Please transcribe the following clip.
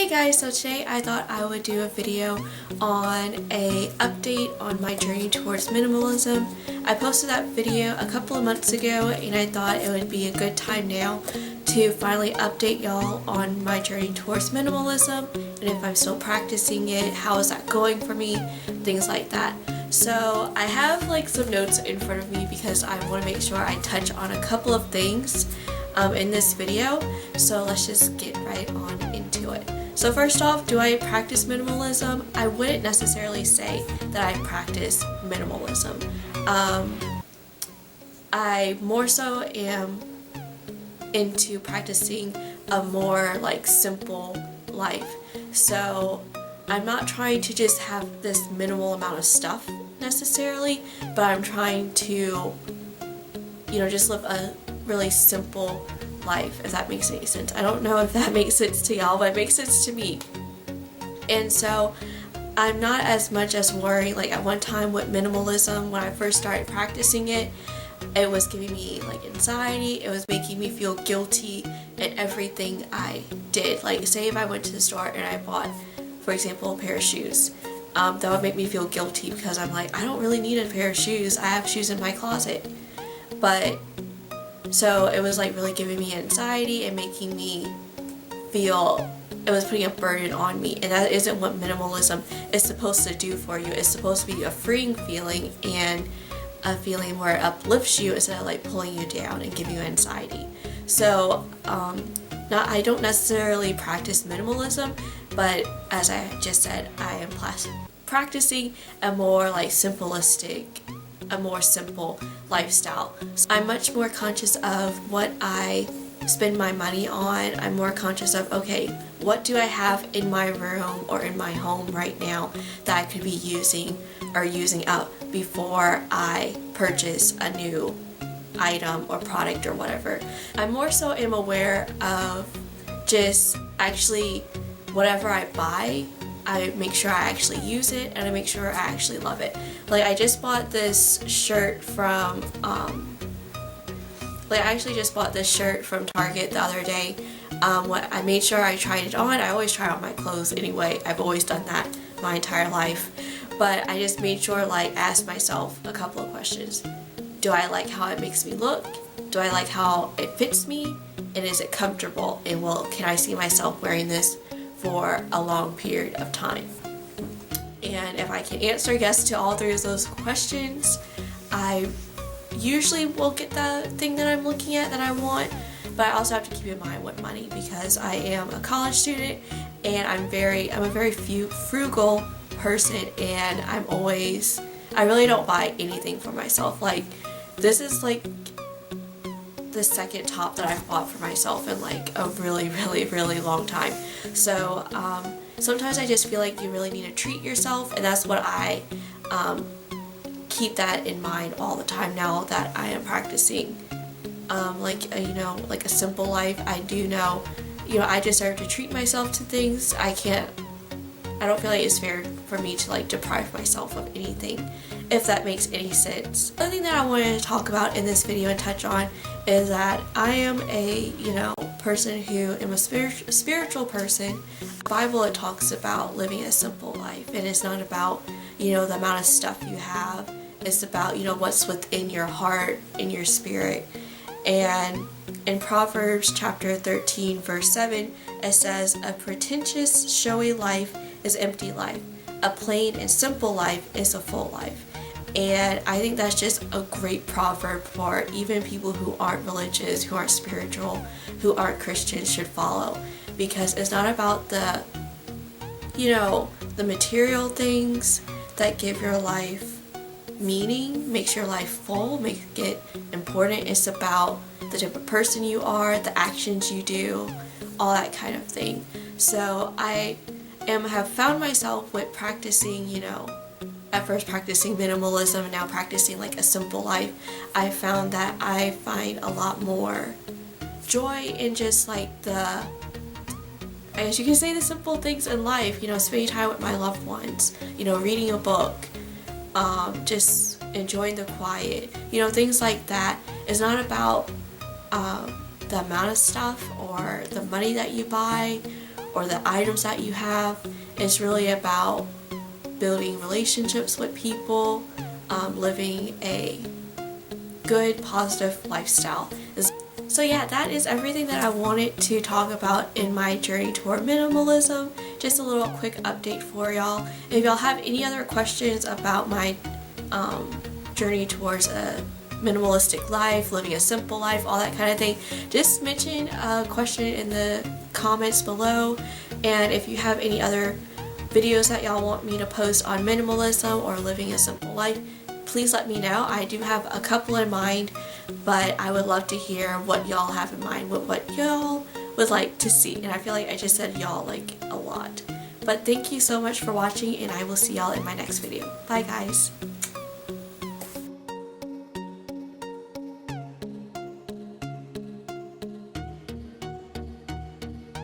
Hey guys, so today I thought I would do a video on a update on my journey towards minimalism. I posted that video a couple of months ago and I thought it would be a good time now to finally update y'all on my journey towards minimalism and if I'm still practicing it, how is that going for me, things like that. So I have like some notes in front of me because I want to make sure I touch on a couple of things in this video, so let's just get right on into it. So first off, do I practice minimalism? I wouldn't necessarily say that I practice minimalism. I more so am into practicing a more like simple life. So I'm not trying to just have this minimal amount of stuff necessarily, but I'm trying to, just live a really simple life, if that makes any sense. I don't know if that makes sense to y'all, but it makes sense to me. And so I'm not as much as worried. Like at one time with minimalism, when I first started practicing it, it was giving me like anxiety. It was making me feel guilty in everything I did. Like say if I went to the store and I bought, for example, a pair of shoes, that would make me feel guilty because I'm like, I don't really need a pair of shoes. I have shoes in my closet. But so it was like really giving me anxiety and making me feel it was putting a burden on me, and that isn't what minimalism is supposed to do for you. It's supposed to be a freeing feeling and a feeling where it uplifts you instead of like pulling you down and giving you anxiety. So I don't necessarily practice minimalism, but as I just said, I am practicing a more like simplistic, a more simple lifestyle. So I'm much more conscious of what I spend my money on. I'm more conscious of, okay, what do I have in my room or in my home right now that I could be using or using up before I purchase a new item or product or whatever. I more so am aware of just actually whatever I buy, I make sure I actually use it and I make sure I actually love it. Like I just bought this shirt from I actually just bought this shirt from Target the other day. I made sure I tried it on. I always try on my clothes anyway. I've always done that my entire life. But I just made sure ask myself a couple of questions. Do I like how it makes me look? Do I like how it fits me? And is it comfortable? And can I see myself wearing this for a long period of time? And if I can answer yes to all three of those questions, I usually will get the thing that I'm looking at that I want. But I also have to keep in mind with money because I am a college student and I'm a very frugal person, and I really don't buy anything for myself. Like this is like the second top that I've bought for myself in like a really, really, really long time. So sometimes I just feel like you really need to treat yourself, and that's what I keep that in mind all the time now that I am practicing like a simple life. I do know, I deserve to treat myself to things. I don't feel like it's fair for me to deprive myself of anything, if that makes any sense. The other thing that I wanted to talk about in this video and touch on is that I am a person who am a spiritual person. The Bible, it talks about living a simple life, and it's not about the amount of stuff you have. It's about what's within your heart, in your spirit. And in Proverbs chapter 13 verse 7, it says, a pretentious showy life is empty life. A plain and simple life is a full life. And I think that's just a great proverb for even people who aren't religious, who aren't spiritual, who aren't Christians should follow. Because it's not about the material things that give your life meaning, makes your life full, make it important. It's about the type of person you are, the actions you do, all that kind of thing. So I have found myself with practicing, at first practicing minimalism and now practicing like a simple life. I found that I find a lot more joy in just like I guess you can say the simple things in life, spending time with my loved ones, reading a book, just enjoying the quiet, things like that. It's not about the amount of stuff or the money that you buy or the items that you have. It's really about building relationships with people, living a good, positive lifestyle. So yeah, that is everything that I wanted to talk about in my journey toward minimalism. Just a little quick update for y'all. If y'all have any other questions about my journey towards a minimalistic life, living a simple life, all that kind of thing, just mention a question in the comments below. And if you have any other videos that y'all want me to post on minimalism or living a simple life, please let me know. I do have a couple in mind, but I would love to hear what y'all have in mind, what y'all would like to see. And I feel like I just said y'all like a lot. But thank you so much for watching, and I will see y'all in my next video. Bye guys.